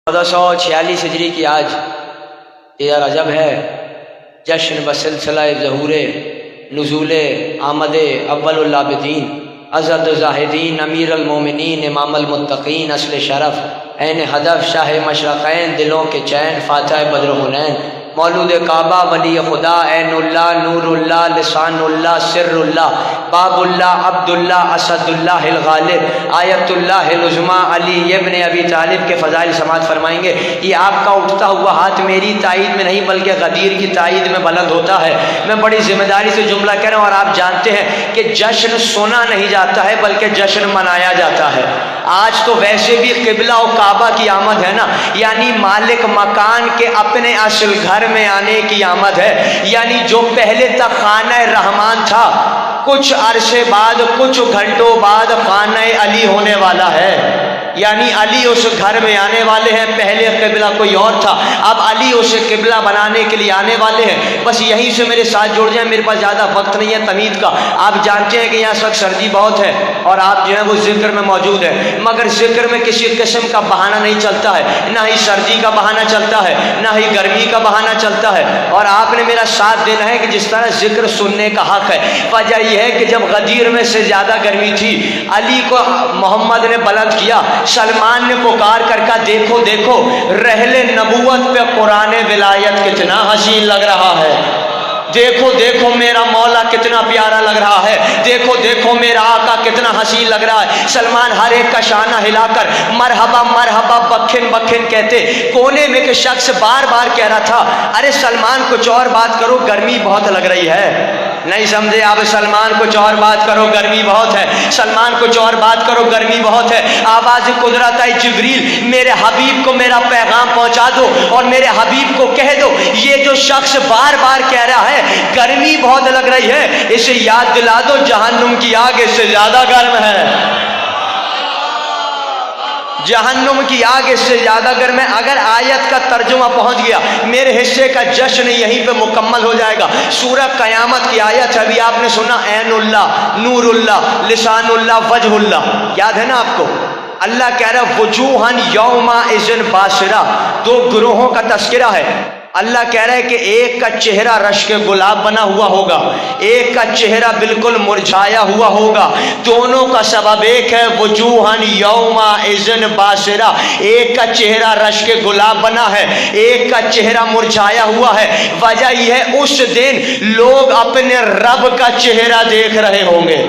1446 हिजरी की आज 13 रजब है। जश्न बसिलसिला ज़हूर नुज़ूल आमद अव्वलुल आबिदीन अज़द ज़ाहिदीन अमीर अल-मोमिनीन इमाम अल-मुत्तक़ीन अस्ल शरफ ऐन हदफ शाह मशरक़ैन दिलों के चैन फ़ातिह बद्र हुनैन मौलूद काबा वली खुदा ऐनुल्लाह नूरुल्लाह लिसानुल्लाह सिर्रुल्लाह बाबुल्लाह अब्दुल्लाह असदुल्लाह हिल गालिब आयतुल्लाह हिल उज़्मा अली इब्न अबी तालिब के फ़ज़ाइल समात फरमाएंगे। ये आपका उठता हुआ हाथ मेरी ताईद में नहीं बल्कि गदीर की ताईद में बुलंद होता है। मैं बड़ी जिम्मेदारी से जुमला कह रहा हूँ और आप जानते हैं कि जश्न सुना नहीं जाता है बल्कि जश्न मनाया जाता है। आज तो वैसे भी क़िबला और काबा की आमद है ना, यानी मालिक मकान के अपने असल घर में आने की आमद है। यानी जो पहले तक खाना रहमान था, कुछ अरसे बाद कुछ घंटों बाद खाना अली होने वाला है। यानी अली उस घर में आने वाले हैं। पहले क़िबला कोई और था, अब अली उसे क़िबला बनाने के लिए आने वाले हैं। बस यहीं से मेरे साथ जुड़ जाएं, मेरे पास ज़्यादा वक्त नहीं है तमीद का। आप जानते हैं कि यहाँ सख्त सर्दी बहुत है और आप जो है वो ज़िक्र में मौजूद है, मगर ज़िक्र में किसी किस्म का बहाना नहीं चलता है। ना ही सर्दी का बहाना चलता है, ना ही गर्मी का बहाना चलता है। और आपने मेरा साथ देना है कि जिस तरह ज़िक्र सुनने का हक़ है। वजह यह है कि जब गदीर में से ज़्यादा गर्मी थी, अली को मोहम्मद ने बुलंद किया, सलमान ने पुकार कर कहा देखो देखो रहले नबूवत पे कुरान विलायत कितना हसीन लग रहा है। देखो देखो मेरा मौला कितना प्यारा लग रहा है। देखो देखो मेरा आका कितना हसीन लग रहा है। सलमान हर एक का शाना हिलाकर मरहबा मरहबा बखिन बखिन कहते। कोने में के शख्स बार बार कह रहा था अरे सलमान कुछ और बात करो, गर्मी बहुत लग रही है। नहीं समझे आप? सलमान कुछ और बात करो, गर्मी बहुत है। सलमान कुछ और बात करो, गर्मी बहुत है। आवाज़ कुदरत आई जिब्रील, मेरे हबीब को मेरा पैगाम पहुंचा दो और मेरे हबीब को कह दो ये जो शख्स बार बार कह रहा है गर्मी बहुत लग रही है, इसे याद दिला दो जहन्नुम की आग इससे ज्यादा गर्म है। जहन्नुम की आग इससे ज्यादा गर्म है। अगर आयत का तर्जुमा पहुंच गया, मेरे हिस्से का जश्न यहीं पे मुकम्मल हो जाएगा। सूरह क़यामत की आयत अभी आपने सुना, ऐनुल्लाह नूरुल्लाह लिसानुल्लाह वजहुल्लाह, याद है ना आपको? अल्लाह कह रहा है वजूहन यौमा इज़न बासिरा, दो ग्रोहों का तस्करा है। अल्लाह कह रहा है कि एक का चेहरा रश्क गुलाब बना हुआ होगा, एक का चेहरा बिल्कुल मुरझाया हुआ होगा। दोनों का सबब एक है, वजूहन यौमा इज़न बासिरा। एक का चेहरा रश्क गुलाब बना है, एक का चेहरा मुरझाया हुआ है। वजह यह है उस दिन लोग अपने रब का चेहरा देख रहे होंगे।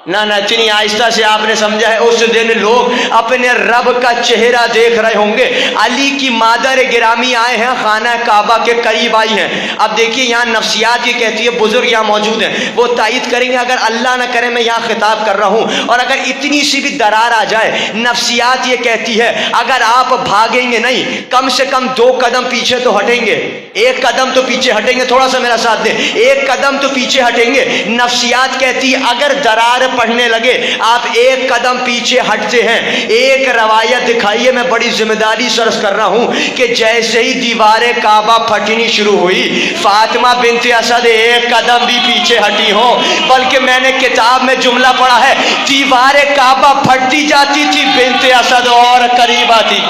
ना ना इतनी आहिस्ता से आपने समझा है। उस दिन लोग अपने रब का चेहरा देख रहे होंगे। अली की मादर गिरामी आए हैं, खाना काबा के करीब आई हैं। अब देखिए यहाँ नफ्सियात ये कहती है, बुजुर्ग यहाँ मौजूद हैं, वो तायद करेंगे। अगर अल्लाह ना करे मैं यहाँ खिताब कर रहा हूँ और अगर इतनी सी भी दरार आ जाए, नफ्सियात ये कहती है अगर आप भागेंगे नहीं, कम से कम 2 कदम पीछे तो हटेंगे, 1 कदम तो पीछे हटेंगे। थोड़ा सा मेरा साथ दें, 1 कदम तो पीछे हटेंगे। नफ्सियात कहती है अगर दरार पढ़ने लगे आप 1 कदम पीछे हटते हैं। एक रवायत दिखाइए, मैं बड़ी जिम्मेदारी से अर्ज कर रहा हूं कि जैसे ही दीवार काबा फटनी शुरू हुई, फातिमा बिन्त असद 1 कदम भी पीछे हटी हो, बल्कि मैंने किताब में जुमला पढ़ा है दीवार काबा फटती जाती थी, बिन्त असद और करीब आती।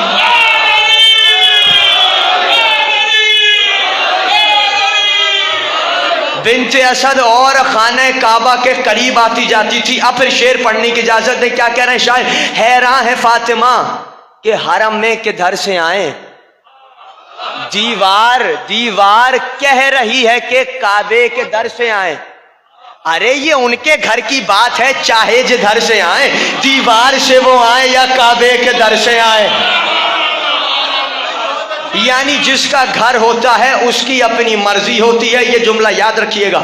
बिन्त असद और खाना काबा के करीब आती जाती थी। अब फिर शेर पढ़ने की इजाजत है। क्या कह रहे हैं शायर? हैरान है फातिमा के हरम में किधर से आए, दीवार दीवार कह रही है कि काबे के दर से आए। अरे ये उनके घर की बात है, चाहे जिधर से आए, दीवार से वो आए या काबे के दर से आए। यानी जिसका घर होता है उसकी अपनी मर्जी होती है। ये जुमला याद रखिएगा।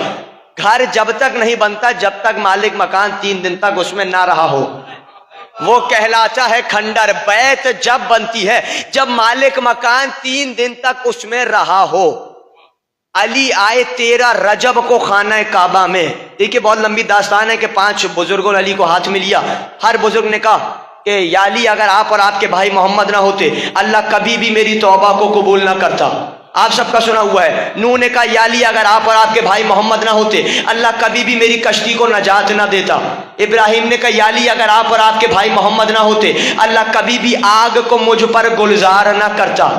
घर जब तक नहीं बनता जब तक मालिक मकान 3 दिन तक उसमें ना रहा हो, वो कहलाता है खंडर। बैत जब बनती है जब मालिक मकान 3 दिन तक उसमें रहा हो। अली आए 13 रजब को खाना काबा में। देखिए बहुत लंबी दास्तान है कि 5 बुजुर्गों ने अली को हाथ में लिया। हर बुजुर्ग ने कहा कि या अली अगर आप और आपके भाई मोहम्मद ना होते, अल्लाह कभी भी मेरी तौबा को कबूल ना करता। آپ سب کا سنا ہوا ہے. نوح نے کہا یا علی اگر آپ اور آپ کے بھائی محمد نہ ہوتے اللہ کبھی بھی میری کشتی کو نجات نہ دیتا. ابراہیم نے کہا یا علی اگر آپ اور آپ کے بھائی محمد نہ ہوتے اللہ کبھی بھی آگ کو مجھ پر گلزار نہ کرتا.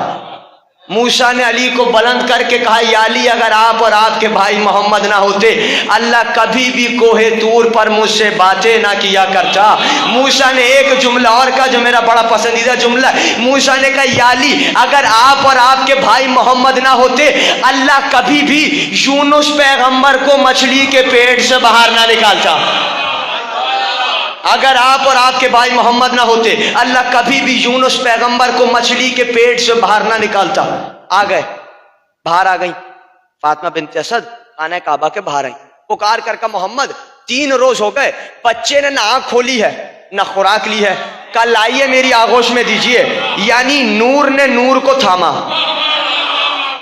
موسیٰ نے علی کو بلند کر کے کہا یا علی اگر آپ اور آپ کے بھائی محمد نہ ہوتے اللہ کبھی بھی کوہ طور پر مجھ سے باتیں نہ کیا کرتا. موسیٰ نے ایک جملہ اور کہا جو میرا بڑا پسندیدہ جملہ ہے. موسیٰ نے کہا یا علی اگر آپ اور آپ کے بھائی محمد نہ ہوتے اللہ کبھی بھی یونس پیغمبر کو مچھلی کے پیٹ سے باہر نہ نکالتا. اگر آپ اور آپ کے بھائی محمد نہ ہوتے اللہ کبھی بھی یونس پیغمبر کو مچھلی کے پیٹ سے باہر نہ نکالتا. آ گئے باہر آ گئی فاطمہ بنت اسد خانہ کعبہ کے باہر آئی. پکار کر کا محمد 3 روز ہو گئے بچے نے نہ آنکھ کھولی ہے نہ خوراک لی ہے. کل آئیے میری آغوش میں دیجئے. یعنی نور نے نور کو تھاما.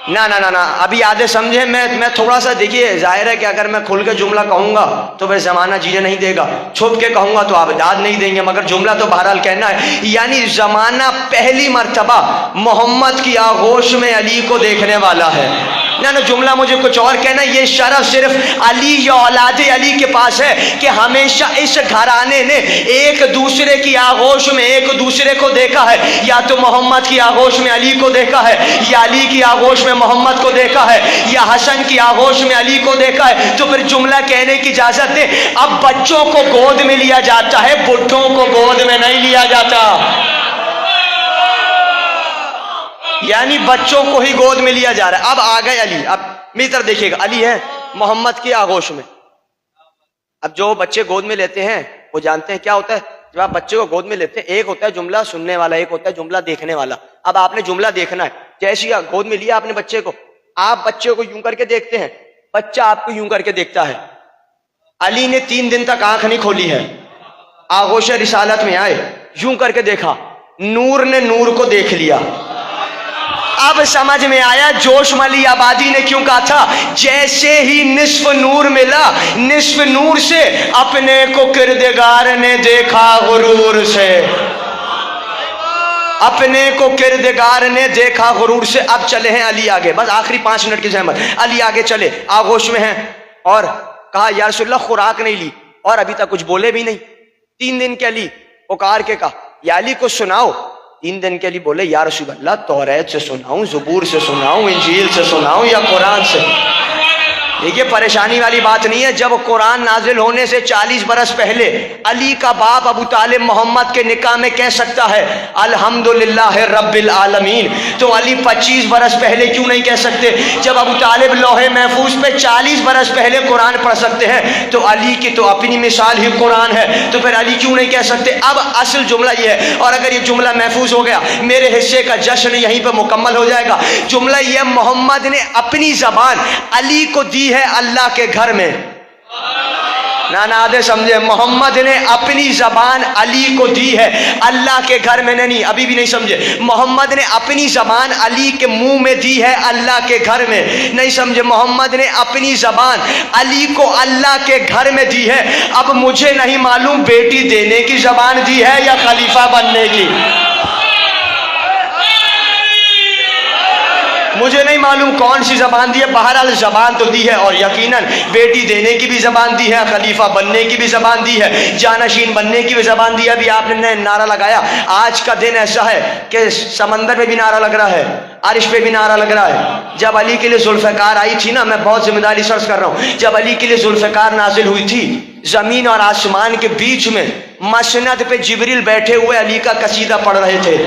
نہ نہ نہ ابھی آدھے سمجھے. میں تھوڑا سا دیکھیے ظاہر ہے کہ اگر میں کھل کے جملہ کہوں گا تو پھر زمانہ جینے نہیں دے گا, چھپ کے کہوں گا تو آپ داد نہیں دیں گے, مگر جملہ تو بہرحال کہنا ہے. یعنی زمانہ پہلی مرتبہ محمد کی آغوش میں علی کو دیکھنے والا ہے. نہ جملہ مجھے کچھ اور کہنا. یہ شرف صرف علی یا اولاد علی کے پاس ہے کہ ہمیشہ اس گھرانے نے ایک دوسرے کی آغوش میں ایک دوسرے کو دیکھا ہے. یا تو محمد کی آغوش میں علی کو دیکھا ہے, یا علی کی آغوش میں محمد کو دیکھا ہے, یا حسن کی آغوش میں علی کو دیکھا ہے. تو پھر جملہ کہنے کی اجازت دے. اب بچوں کو گود میں لیا جاتا ہے, بڈھوں کو گود میں نہیں لیا جاتا. یعنی بچوں کو ہی گود میں لیا جا رہا ہے. اب آ گئے علی. اب میری طرف دیکھیے گا, علی ہے محمد کی آغوش میں. اب جو بچے گود میں لیتے ہیں وہ جانتے ہیں کیا ہوتا ہے. جب آپ بچے کو گود میں لیتے ہیں ایک ہوتا ہے جملہ سننے والا, ایک ہوتا ہے جملہ دیکھنے والا. اب آپ نے جملہ دیکھنا ہے. جیسے گود میں لیا آپ نے بچے کو, آپ بچے کو یوں کر کے دیکھتے ہیں, بچہ آپ کو یوں کر کے دیکھتا ہے. علی نے 3 دن تک آنکھ نہیں کھولی ہے. آغوش رسالت میں آئے, یوں کر کے دیکھا, نور نے نور کو دیکھ لیا. اب سمجھ میں آیا جوش ملی آبادی نے کیوں کہا تھا جیسے ہی نصف نور ملا نصف نور سے اپنے کو کردگار نے دیکھا غرور سے. اپنے کو کردگار نے دیکھا غرور سے. اب چلے ہیں علی آگے, بس آخری 5 منٹ کی زحمت. علی آگے چلے, آغوش میں ہیں, اور کہا یا رسول اللہ خوراک نہیں لی اور ابھی تک کچھ بولے بھی نہیں. 3 دن کے علی پکار کے کہا یا علی کو سناؤ. 3 دن کے لیے بولے یا رسول اللہ توریت سے سناؤں, زبور سے سناؤں, انجیل سے سناؤں یا قرآن سے. دیکھیے پریشانی والی بات نہیں ہے. جب قرآن نازل ہونے سے 40 برس پہلے علی کا باپ ابو طالب محمد کے نکاح میں کہہ سکتا ہے الحمدللہ رب العالمین, تو علی 25 برس پہلے کیوں نہیں کہہ سکتے؟ جب ابو طالب لوح محفوظ پہ 40 برس پہلے قرآن پڑھ سکتے ہیں تو علی کی تو اپنی مثال ہی قرآن ہے, تو پھر علی کیوں نہیں کہہ سکتے؟ اب اصل جملہ یہ ہے, اور اگر یہ جملہ محفوظ ہو گیا میرے حصے کا جشن یہیں پہ مکمل ہو جائے گا. جملہ یہ محمد نے اپنی زبان علی کو دی ہے اللہ کے گھر میں. نانا آدھے سمجھے, محمد نے اپنی زبان علی کو دی ہے اللہ کے گھر میں. نہیں ابھی بھی نہیں سمجھے, محمد نے اپنی زبان علی کے منہ میں دی ہے اللہ کے گھر میں. نہیں سمجھے, محمد نے اپنی زبان علی کو اللہ کے گھر میں دی ہے. اب مجھے نہیں معلوم بیٹی دینے کی زبان دی ہے یا خلیفہ بننے کی, مجھے نہیں معلوم کون سی زبان دی ہے. بہرحال زبان تو دی ہے, اور یقیناً بیٹی دینے کی بھی زبان دی ہے, خلیفہ بننے کی بھی زبان دی ہے, جانشین بننے کی بھی زبان دی ہے. ابھی آپ نے نعرہ لگایا, آج کا دن ایسا ہے کہ سمندر پہ بھی نعرہ لگ رہا ہے, عرش پہ بھی نعرہ لگ رہا ہے. جب علی کے لیے ذوالفقار آئی تھی نا, میں بہت ذمہ داری سرچ کر رہا ہوں, جب علی کے لیے ذوالفقار نازل ہوئی تھی زمین اور آسمان کے بیچ میں مسند پہ جبریل بیٹھے ہوئے علی کا قصیدہ پڑھ رہے تھے.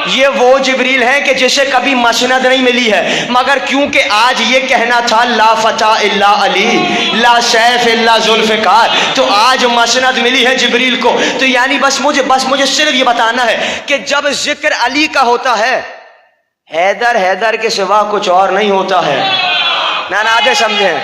یہ وہ جبریل ہے کہ جسے کبھی مسند نہیں ملی ہے, مگر کیونکہ آج یہ کہنا تھا لا فتح الا علی لا سیف الا ذوالفقار, تو آج مسند ملی ہے جبریل کو. تو یعنی بس مجھے صرف یہ بتانا ہے کہ جب ذکر علی کا ہوتا ہے حیدر کے سوا کچھ اور نہیں ہوتا ہے. نانا آدھے سمجھیں,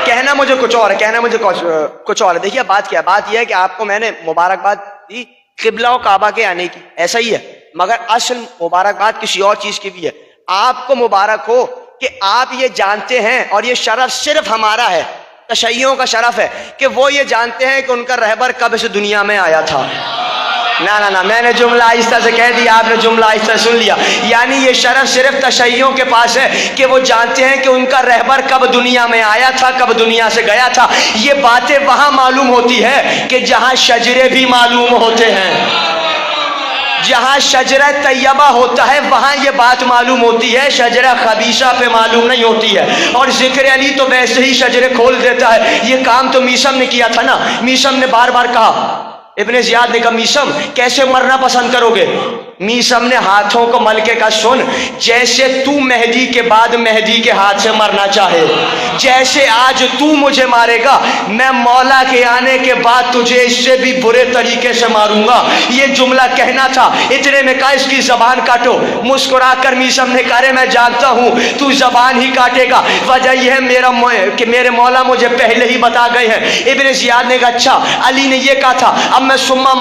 کہنا مجھے کچھ اور ہے, دیکھیے بات کیا, بات یہ ہے کہ آپ کو میں نے مبارکباد دی قبلہ و کعبہ کے آنے کی, ایسا ہی ہے, مگر اصل مبارکباد کسی اور چیز کی بھی ہے. آپ کو مبارک ہو کہ آپ یہ جانتے ہیں, اور یہ شرف صرف ہمارا ہے, तशय्युओं का शरफ है कि वो ये जानते हैं कि उनका रहबर कब इस दुनिया में आया था। ना ना ना, मैंने जुमला आहिस्ता से कह दिया, आपने जुमला आहिस्ता सुन लिया। यानी ये शरफ सिर्फ तशय्युओं के पास है कि वो जानते हैं कि उनका रहबर कब दुनिया में आया था, कब दुनिया से गया था। ये बातें वहां मालूम होती है कि जहां शजरे भी मालूम होते हैं। जहां शजरा तैयबा होता है वहां ये बात मालूम होती है, शजरा खबीसा पे मालूम नहीं होती है। और जिक्र अली तो वैसे ही शजरे खोल देता है। ये काम तो मीसम ने किया था ना। मीसम ने बार बार कहा, इब्ने ज़ियाद ने कहा, मीसम कैसे मरना पसंद करोगे? मीसम ने हाथों को मलके का, सुन, जैसे तू मेहदी के बाद मेहदी के हाथ से मरना चाहे, जैसे आज तू मुझे मारेगा, मैं मौला के आने के बाद तुझे इससे भी बुरे तरीके से मारूंगा। ये जुमला कहना था। इतने में कहा, इसकी जबान काटो। मुस्कुरा कर मीसम ने कहा, मैं जानता हूँ तू जबान ही काटेगा, वजह यह है कि मेरे मौला मुझे पहले ही बता गए हैं। इब्ने ज़ियाद ने कहा, अच्छा, अली ने यह कहा था, अब मैं सुम्मा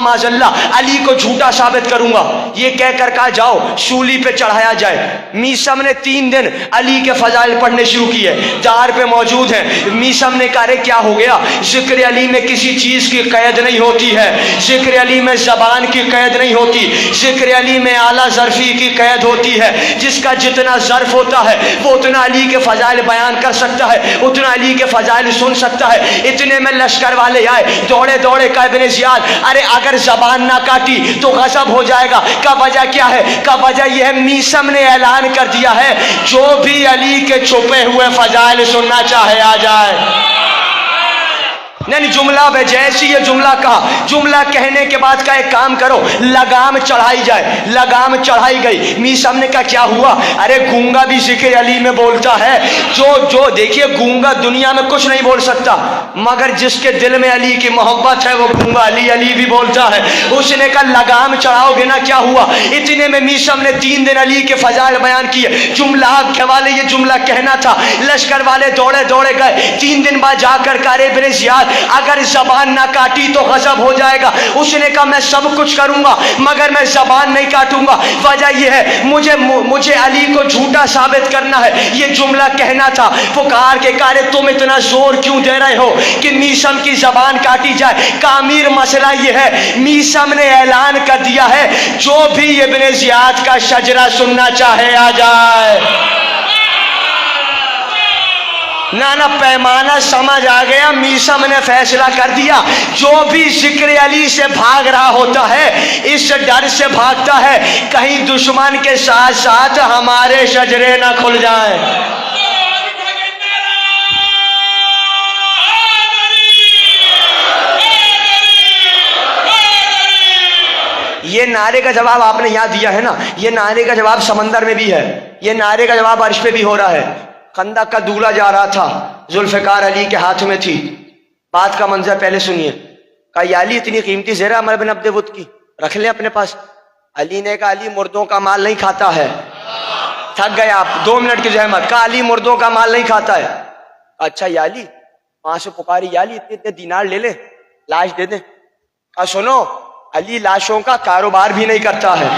माजल्ला अली को झूठा साबित करूंगा। ये कहकर कहा, जाओ सूली पे चढ़ाया जाए। मीसम ने 3 दिन अली के फजाइल पढ़ने शुरू किए। दार पे मौजूद हैं। मीसम ने कहा, क्या हो गया? जिक्र अली में किसी चीज की कैद नहीं होती है, जिक्र अली में जबान की कैद नहीं होती, जिक्र अली में आला ज़र्फी की कैद होती है। जिसका जितना ज़र्फ होता है वो उतना अली के फजाइल बयान कर सकता है, उतना अली के फजाइल सुन सकता है। इतने में लश्कर वाले आए, दौड़े दौड़े कहा, इब्ने ज़ियाद, अरे अगर जबान ना काटी तो गजब हो जाएगा। का वजह क्या है? का वजह यह है, मीसम ने ऐलान कर दिया है, जो भी अली के छुपे हुए फजाइल सुनना चाहे आ जाए। नहीं, जुमला है। जैसी ये जुमला कहा, जुमला कहने के बाद का एक काम करो, लगाम चढ़ाई जाए। लगाम चढ़ाई गई। मीसम ने कहा, क्या हुआ? अरे गूंगा भी जिक्र अली में बोलता है। जो देखिए, गूंगा दुनिया में कुछ नहीं बोल सकता, मगर जिसके दिल में अली की मोहब्बत है वो गूंगा अली भी बोलता है। उसने कहा, लगाम चढ़ाओगे ना? क्या हुआ? इतने में मीसम ने 3 दिन अली के फजाइल बयान किए। जुमला के वाले ये जुमला कहना था। लश्कर वाले दौड़े दौड़े गए। 3 दिन बाद जाकर कहा, इब्ने ज़ियाद, अगर जबान ना काटी तो गजब हो जाएगा। उसने कहा, मैं सब कुछ करूंगा मगर मैं जबान नहीं काटूंगा। वजह यह है, मुझे अली को झूठा साबित करना है। ये जुमला कहना था। पुकार के कहा, तुम इतना जोर क्यों दे रहे हो कि मीसम की जबान काटी जाए? कामिर मसला यह है, मीसम ने ऐलान कर दिया है, जो भी इब्ने ज़ियाद का शजरा सुनना चाहे आ जाए। ना पैमाना समझ आ गया। मीसम ने फैसला कर दिया, जो भी जिक्र अली से भाग रहा होता है, इस डर से भागता है कहीं दुश्मन के साथ साथ हमारे शजरे ना खुल जाएं। ये नारे का जवाब आपने यहां दिया है ना, ये नारे का जवाब समंदर में भी है, ये नारे का जवाब अर्श पे भी हो रहा है। खंदक का दूल्हा जा रहा था, जुल्फ़िकार अली के हाथ में थी। बात का मंजर पहले सुनिए। कहा, या अली, इतनी कीमती ज़ेरा उमर बिन अब्द वुद की रख ले अपने पास। अली ने कहा, अली मुर्दों का माल नहीं खाता है। थक गए आप, 2 मिनट की जहमत। कहा, अली मुर्दों का माल नहीं खाता है। अच्छा या अली, वहां से पुकारी, या अली इतने इतने दीनार ले ले, लाश दे दे। कहा, सुनो, अली लाशों का कारोबार भी नहीं करता है।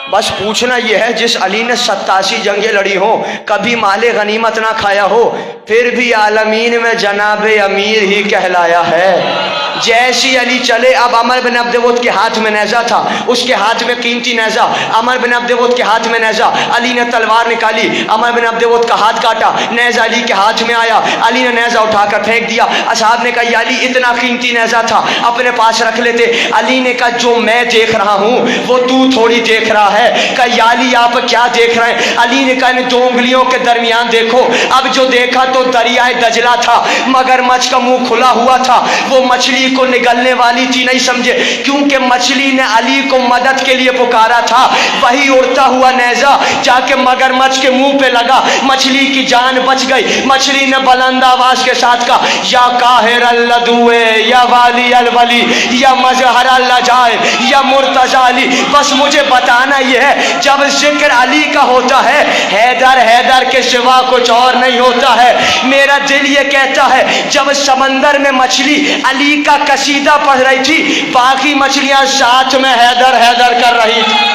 बस पूछना यह है, जिस अली ने 87 जंगें लड़ी हो, कभी माले गनीमत ना खाया हो, फिर भी आलमीन में जनाबे अमीर ही कहलाया है। जैसी अली चले, अब अमर बिन अब्द वुद के हाथ में नेज़ा था, उसके हाथ में कीमती नेज़ा, अमर बिन अब्द वुद के हाथ में नेज़ा। अली ने तलवार निकाली, अमर बिन अब्द वुद का हाथ काटा, नेज़ा अली के हाथ में आया। अली ने नेज़ा उठाकर फेंक दिया। असहाब ने कहा, या अली, इतना कीमती नेज़ा था, अपने पास रख लेते। अली ने कहा, जो मैं देख रहा हूँ वो तू थोड़ी देख रहा है। कहा, या अली, आप क्या देख रहे हैं? अली ने कहा, 2 उंगलियों के दरमियान देखो। अब जो देखा तो दरियाए दजला था, मगरमच्छ का मुंह खुला हुआ था। वो मछली को निगलने वाली थी, नहीं समझे, क्योंकि मछली ने अली को मदद के लिए पुकारा था। वही उड़ता हुआ नेज़ा जाके मगरमच्छ के मुंह पे लगा, मछली की जान बच गई। मछली ने बुलंद आवाज के साथ कहा, या काहिर अल्लदुए, या वाली अलवली, या मजहर अल्लजाए, या मुर्तजा अली। बस मुझे बताना यह है, जब जिक्र अली का होता है, हैदर हैदर के सिवा कुछ और नहीं होता है। मेरा दिल ये कहता है, जब समंदर में मछली अली का कसीदा पढ़ रही थी, बाकी मछलियां साथ में हैदर हैदर कर रही थी।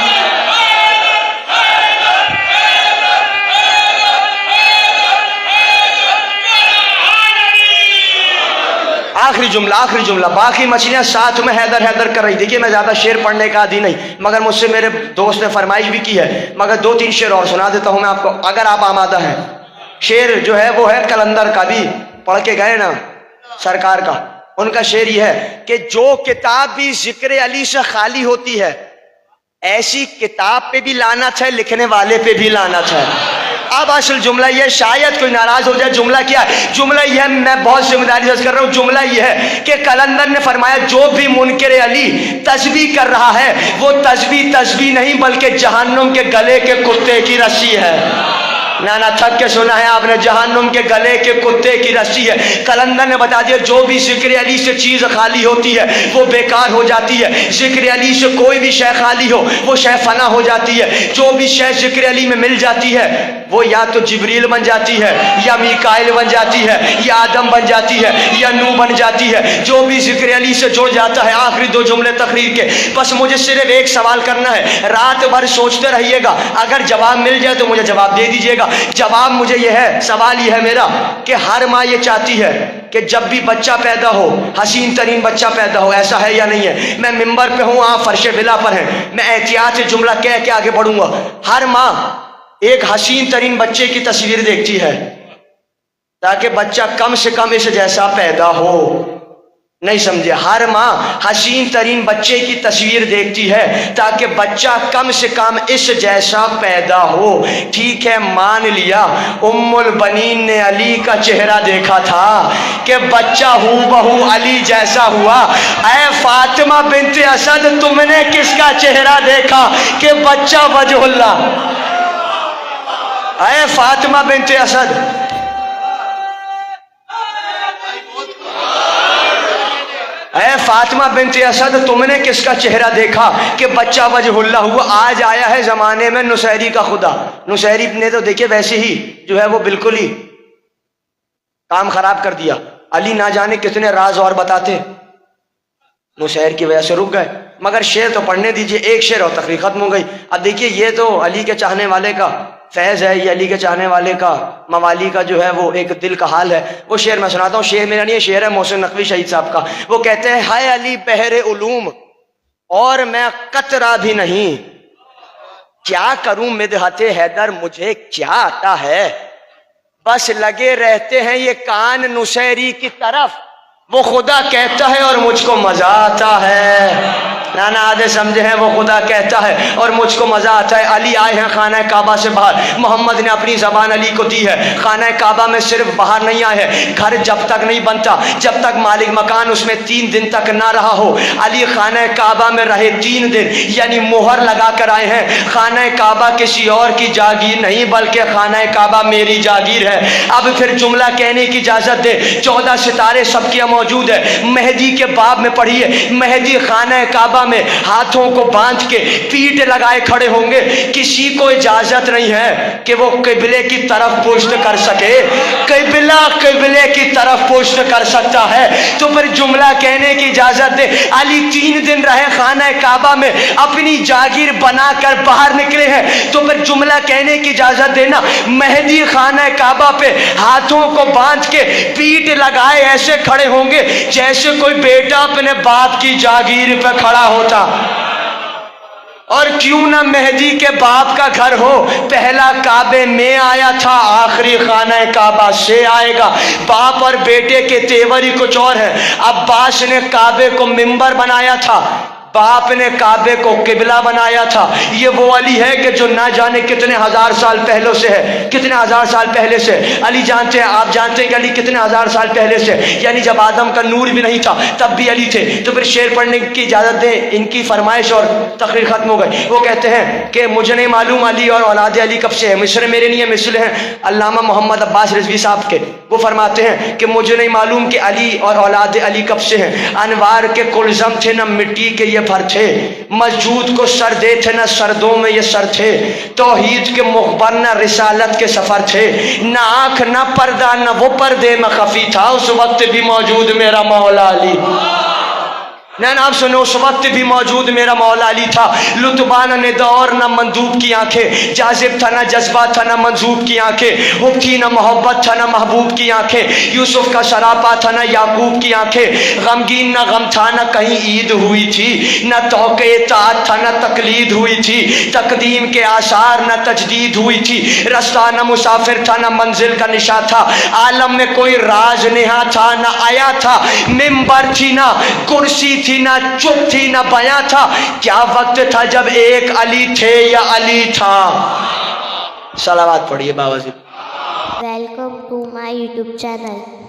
آخری جملہ باقی مچھلیاں ساتھ میں حیدر حیدر کر رہی. دیکھیے میں زیادہ شعر پڑھنے کا عادی نہیں، مگر مجھ سے میرے دوست نے فرمائش بھی کی ہے، مگر 2-3 شعر اور سنا دیتا ہوں میں آپ کو اگر آپ آمادہ ہیں. شعر جو ہے وہ ہے کلندر کا، بھی پڑھ کے گئے نا سرکار کا. ان کا شعر یہ ہے کہ جو کتاب بھی ذکر علی سے خالی ہوتی ہے، ایسی کتاب پہ بھی لعنت ہے، لکھنے والے پہ بھی لعنت ہے. اب اصل جملہ یہ، شاید کوئی ناراض ہو جائے، جملہ کیا ہے؟ جملہ یہ ہے، میں بہت ذمہ داری سے کر رہا ہوں، جملہ یہ ہے کہ کلندر نے فرمایا جو بھی منکر علی تسبیح کر رہا ہے وہ تسبیح نہیں بلکہ جہنم کے گلے کے کتے کی رسی ہے. نانا تھک کے سنا ہے آپ نے، جہنم کے گلے کے کتے کی رسی ہے. کلندر نے بتا دیا جو بھی ذکر علی سے چیز خالی ہوتی ہے وہ بیکار ہو جاتی ہے. ذکر علی سے کوئی بھی شے خالی ہو وہ شے فنا ہو جاتی ہے. جو بھی شے ذکر علی میں مل جاتی ہے وہ یا تو جبریل بن جاتی ہے، یا میکائیل بن جاتی ہے، یا آدم بن جاتی ہے، یا نوح بن جاتی ہے. جو بھی ذکر علی سے جڑ جاتا ہے. آخری 2 جملے تقریر کے، بس مجھے صرف ایک سوال کرنا ہے، رات بھر سوچتے رہیے گا، اگر جواب مل جائے تو مجھے جواب دے دیجیے گا. جواب مجھے یہ ہے، سوال یہ ہے میرا کہ ہر ماں یہ چاہتی ہے کہ جب بھی بچہ پیدا ہو حسین ترین بچہ پیدا ہو، ایسا ہے یا نہیں ہے؟ میں ممبر پہ ہوں، آپ فرش ولا پر ہیں، میں احتیاط سے جملہ کہہ کے آگے بڑھوں گا. ہر ماں ایک حسین ترین بچے کی تصویر دیکھتی ہے تاکہ بچہ کم سے کم اس جیسا پیدا ہو. نہیں سمجھے؟ ہر ماں حسین ترین بچے کی تصویر دیکھتی ہے تاکہ بچہ کم سے کم اس جیسا پیدا ہو. ٹھیک ہے، مان لیا ام البنین نے علی کا چہرہ دیکھا تھا کہ بچہ ہو بہو علی جیسا ہوا. اے فاطمہ بنت اسد تم نے کس کا چہرہ دیکھا کہ بچہ وجہ اللہ. اے فاطمہ بنت اسد، اے فاطمہ بنت اسد تم نے کس کا چہرہ دیکھا کہ بچہ وجہ اللہ ہوا. آج آیا ہے زمانے میں نصیری کا خدا. نصیری نے تو دیکھے ویسے ہی جو ہے وہ بالکل ہی کام خراب کر دیا. علی نہ جانے کتنے راز اور بتاتے، نصیر کی وجہ سے رک گئے. مگر شعر تو پڑھنے دیجئے، ایک شعر اور تقریر ختم ہو گئی. اب دیکھیے یہ تو علی کے چاہنے والے کا فیض ہے، یہ علی کے چاہنے والے کا موالی کا جو ہے وہ ایک دل کا حال ہے. وہ شعر میں سناتا ہوں، شعر میرا نہیں ہے، شعر ہے محسن نقوی شہید صاحب کا. وہ کہتے ہیں ہائے علی بحر علوم اور میں قطرہ بھی نہیں، کیا کروں مدحت حیدر مجھے کیا آتا ہے، بس لگے رہتے ہیں یہ کان نصیری کی طرف، وہ خدا کہتا ہے اور مجھ کو مزہ آتا ہے. نانا آدھے سمجھے ہیں، وہ خدا کہتا ہے اور مجھ کو مزہ آتا ہے. علی آئے ہیں خانہ کعبہ سے باہر، محمد نے اپنی زبان علی کو دی ہے. خانہ کعبہ میں صرف باہر نہیں آئے ہیں، گھر جب تک نہیں بنتا جب تک مالک مکان اس میں 3 دن تک نہ رہا ہو. علی خانہ کعبہ میں رہے 3 دن، یعنی مہر لگا کر آئے ہیں. خانہ کعبہ کسی اور کی جاگیر نہیں بلکہ خانہ کعبہ میری جاگیر ہے. اب پھر جملہ کہنے کی اجازت دے. 14 ستارے سب کیا موجود ہے. مہدی کے باب میں پڑھیے، مہدی خانہ کعبہ میں ہاتھوں کو باندھ کے پیٹ لگائے کھڑے ہوں گے. کسی کو اجازت نہیں ہے کہ وہ قبلے کی طرف پشت کر سکے. قبلے کی طرف پشت کر سکتا ہے تو پھر جملہ کہنے کی اجازت دے. علی 3 دن رہے خانہ کعبہ میں، اپنی جاگیر بنا کر باہر نکلے ہیں تو پھر جملہ کہنے کی اجازت دینا. مہدی خانہ کعبہ پہ ہاتھوں کو باندھ کے پیٹ لگائے ایسے کھڑے ہوں گے جیسے کوئی بیٹا اپنے باپ کی جاگیر پہ کھڑا ہوتا. اور کیوں نہ مہدی کے باپ کا گھر ہو، پہلا کعبے میں آیا تھا، آخری خانہ کعبہ سے آئے گا. باپ اور بیٹے کے تیور ہی کچھ اور ہے. عباس نے کعبے کو منبر بنایا تھا، باپ نے کعبے کو قبلہ بنایا تھا. یہ وہ علی ہے کہ جو نہ جانے کتنے ہزار سال پہلے سے ہے، کتنے ہزار سال پہلے سے. علی جانتے ہیں، آپ جانتے ہیں کہ علی کتنے ہزار سال پہلے سے، یعنی جب آدم کا نور بھی نہیں تھا تب بھی علی تھے. تو پھر شعر پڑھنے کی اجازت دیں، ان کی فرمائش اور تقریر ختم ہو گئی. وہ کہتے ہیں کہ مجھے نہیں معلوم علی اور اولاد علی کب سے ہے. مصر میرے نہیں ہے، مصر ہیں علامہ محمد عباس رضوی صاحب کے. وہ فرماتے ہیں کہ مجھے نہیں معلوم کہ علی اور اولاد علی کب سے ہیں. انوار کے کلزم تھے نہ مٹی کے یہ بھر تھے، مسجود کو سر دے تھے نہ سردوں میں یہ سر تھے، توحید کے مخبر نہ رسالت کے سفر تھے، نہ آنکھ نہ پردہ نہ وہ پردے میں خفی تھا، اس وقت بھی موجود میرا مولا علی. नैन आप सुनो, उस वक्त भी मौजूद मेरा मौला अली था। लुत्बाना ने दौर न मंदूब की आंखें, जाजिब था ना जज्बा था ना मंजूब की आंखें, हुब थी ना मोहब्बत था ना महबूब की आंखें, यूसुफ का शरापा था ना याकूब की आंखें, गमगीन ना गम था ना कहीं ईद हुई थी, न तौके तात था ना तकलीद हुई थी, तकदीम के आसार न तजदीद हुई थी, रास्ता न मुसाफिर था ना मंजिल का निशा था, आलम में कोई राज नेहा था ना आया था, मिंबर थी ना कुर्सी थी ना चुप थी ना बयां था, क्या वक्त था जब एक अली थे या अली था। सलावत पढ़िए बाबा जी। Welcome to my YouTube channel.